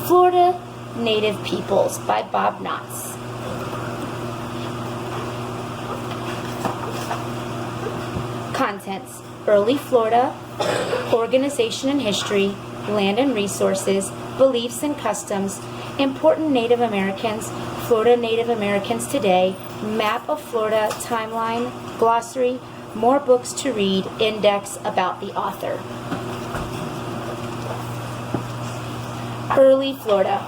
Florida Native Peoples by Bob Knotts. Contents: Early Florida, Organization and History, Land and Resources, Beliefs and Customs, Important Native Americans, Florida Native Americans Today, Map of Florida, Timeline, Glossary, More Books to Read, Index about the author. Early Florida.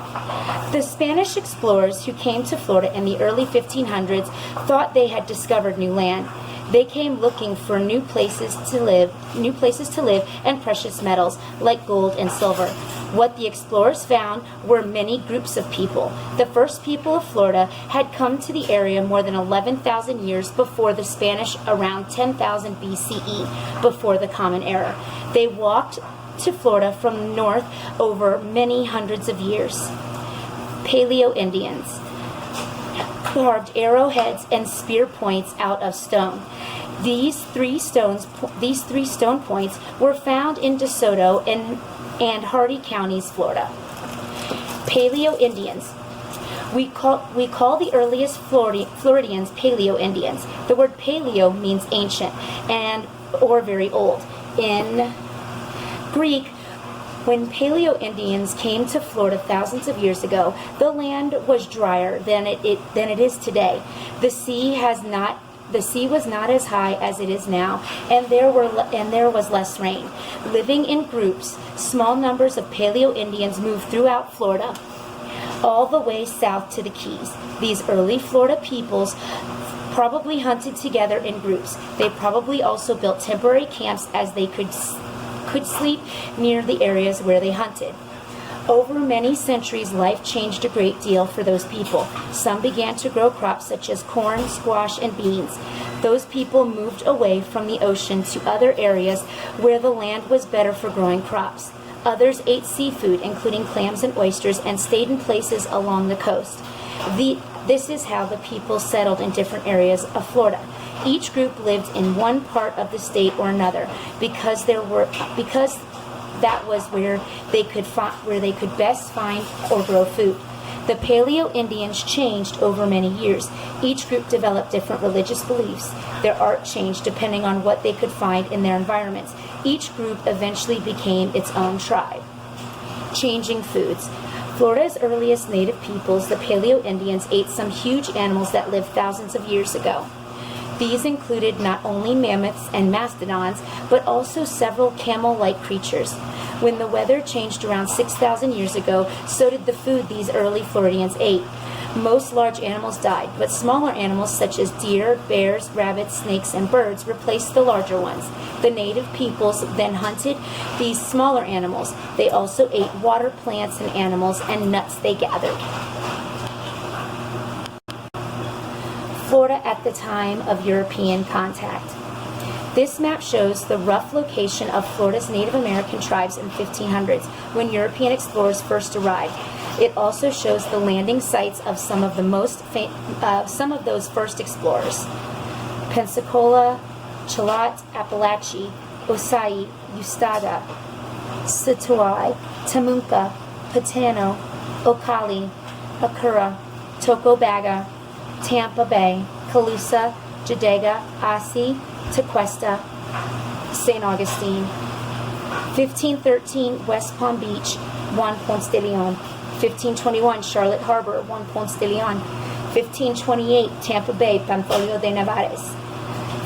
The Spanish explorers who came to Florida in the early 1500s thought they had discovered new land. They came looking for new places to live and precious metals like gold and silver. What the explorers found were many groups of people. The first people of Florida had come to the area more than 11,000 years before the Spanish, around 10,000 BCE, before the Common Era. They walked to Florida from the north over many hundreds of years. Paleo-Indians carved arrowheads and spear points out of stone. These three stone points were found in DeSoto and Hardy counties, Florida. Paleo-Indians. We call the earliest Floridians Paleo-Indians. The word paleo means ancient or very old. In Greek, when Paleo-Indians came to Florida thousands of years ago, the land was drier than it is today. The sea was not as high as it is now, and there was less rain. Living in groups, small numbers of Paleo-Indians moved throughout Florida, all the way south to the Keys. These early Florida peoples probably hunted together in groups. They probably also built temporary camps as they could sleep near the areas where they hunted. Over many centuries, life changed a great deal for those people. Some began to grow crops such as corn, squash, and beans. Those people moved away from the ocean to other areas where the land was better for growing crops. Others ate seafood, including clams and oysters, and stayed in places along the coast. This is how the people settled in different areas of Florida. Each group lived in one part of the state or another because that was where they could best find or grow food. The Paleo-Indians changed over many years. Each group developed different religious beliefs. Their art changed depending on what they could find in their environments. Each group eventually became its own tribe. Changing foods. Florida's earliest native peoples, the Paleo-Indians, ate some huge animals that lived thousands of years ago. These included not only mammoths and mastodons, but also several camel-like creatures. When the weather changed around 6,000 years ago, so did the food these early Floridians ate. Most large animals died, but smaller animals such as deer, bears, rabbits, snakes, and birds replaced the larger ones. The native peoples then hunted these smaller animals. They also ate water plants and animals and nuts they gathered. Florida at the time of European contact. This map shows the rough location of Florida's Native American tribes in the 1500s when European explorers first arrived. It also shows the landing sites of some of those first explorers: Pensacola, Chalat, Appalachia, Osai, Ustada, Situai, Tamunka, Patano, Ocali, Acura, Tocobaga, Tampa Bay, Calusa, Jadega, Asi, Tequesta, St. Augustine. 1513, West Palm Beach, Juan Ponce de Leon. 1521, Charlotte Harbor, Juan Ponce de Leon. 1528, Tampa Bay, Pantolio de Nevares.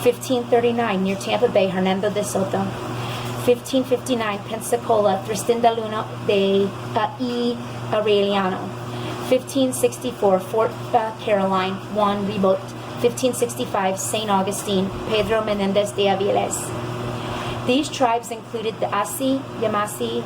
1539, near Tampa Bay, Hernando de Soto. 1559, Pensacola, Tristan da Luna de y Aureliano. 1564, Fort Caroline, Juan Ribot. 1565, St. Augustine, Pedro Menendez de Aviles. These tribes included the Asi, Yamasi,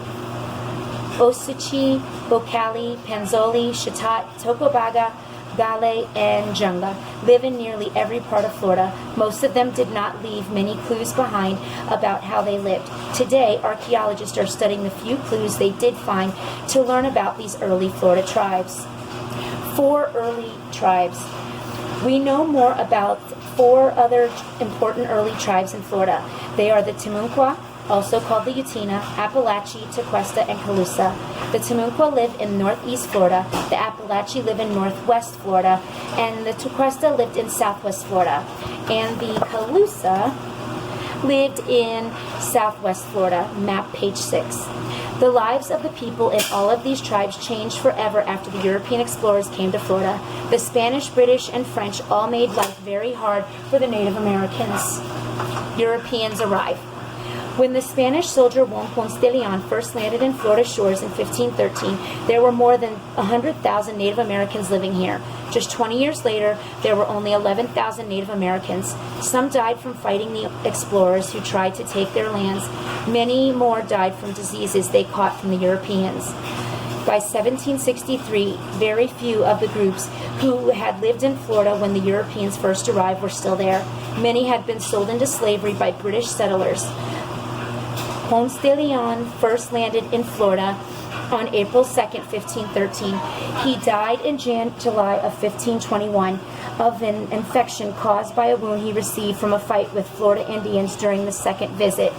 Osuchi, Bocali, Panzoli, Shatat, Tocobaga, Gale, and Junga. Live in nearly every part of Florida. Most of them did not leave many clues behind about how they lived. Today, archaeologists are studying the few clues they did find to learn about these early Florida tribes. 4 early tribes. We know more about 4 other important early tribes in Florida. They are the Timucua, also called the Utina, Appalachie, Tequesta, and Calusa. The Timucua live in northeast Florida, the Appalachie live in northwest Florida, and the Tequesta lived in southwest Florida, and the Calusa lived in southwest Florida, map page 6. The lives of the people in all of these tribes changed forever after the European explorers came to Florida. The Spanish, British, and French all made life very hard for the Native Americans. Europeans arrive. When the Spanish soldier Juan Ponce de Leon first landed in Florida shores in 1513, there were more than 100,000 Native Americans living here. Just 20 years later, there were only 11,000 Native Americans. Some died from fighting the explorers who tried to take their lands. Many more died from diseases they caught from the Europeans. By 1763, very few of the groups who had lived in Florida when the Europeans first arrived were still there. Many had been sold into slavery by British settlers. Ponce de Leon first landed in Florida on April 2nd, 1513. He died in July of 1521 of an infection caused by a wound he received from a fight with Florida Indians during the second visit.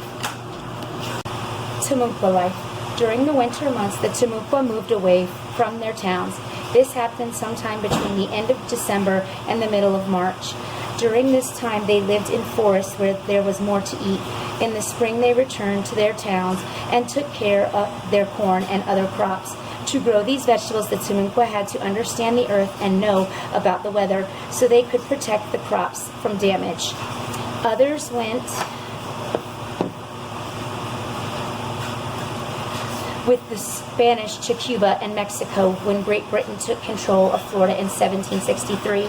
Timucua life. During the winter months, the Timucua moved away from their towns. This happened sometime between the end of December and the middle of March. During this time, they lived in forests where there was more to eat. In the spring, they returned to their towns and took care of their corn and other crops. To grow these vegetables, the Timucua had to understand the earth and know about the weather so they could protect the crops from damage. Others went with the Spanish to Cuba and Mexico when Great Britain took control of Florida in 1763.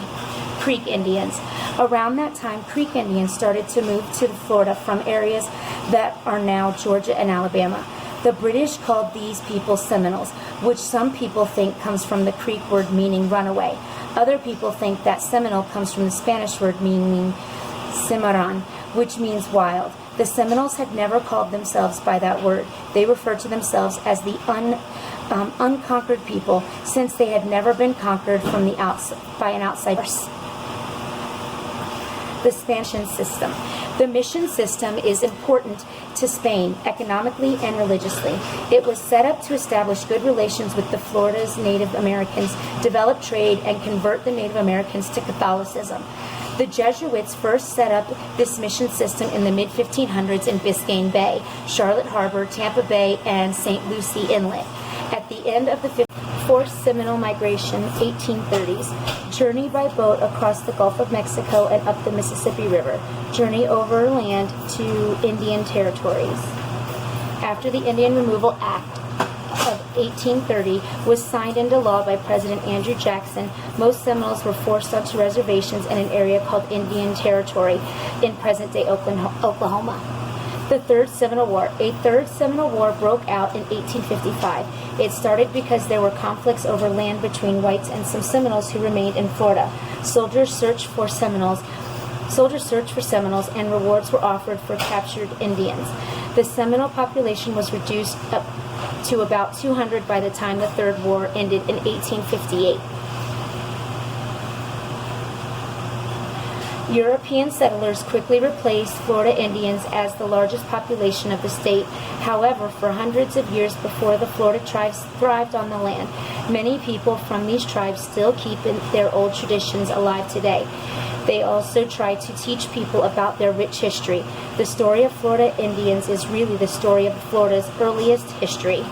Creek Indians. Around that time, Creek Indians started to move to Florida from areas that are now Georgia and Alabama. The British called these people Seminoles, which some people think comes from the Creek word meaning runaway. Other people think that Seminole comes from the Spanish word meaning cimarron, which means wild. The Seminoles had never called themselves by that word. They referred to themselves as the unconquered people, since they had never been conquered from the by an outsider. The Spanish system. The mission system is important to Spain economically and religiously. It was set up to establish good relations with the Florida's Native Americans, develop trade, and convert the Native Americans to Catholicism. The Jesuits first set up this mission system in the mid-1500s in Biscayne Bay, Charlotte Harbor, Tampa Bay, and St. Lucie Inlet. At the end of the Fourth Seminole Migration, 1830s, journey by boat across the Gulf of Mexico and up the Mississippi River, journey overland to Indian territories. After the Indian Removal Act of 1830 was signed into law by President Andrew Jackson, most Seminoles were forced onto reservations in an area called Indian Territory in present-day Oklahoma. The Third Seminole War. A Third Seminole War broke out in 1855. It started because there were conflicts over land between whites and some Seminoles who remained in Florida. Soldiers searched for Seminoles, and rewards were offered for captured Indians. The Seminole population was reduced up to about 200 by the time the Third War ended in 1858. European settlers quickly replaced Florida Indians as the largest population of the state. However, for hundreds of years before, the Florida tribes thrived on the land. Many people from these tribes still keep their old traditions alive today. They also try to teach people about their rich history. The story of Florida Indians is really the story of Florida's earliest history.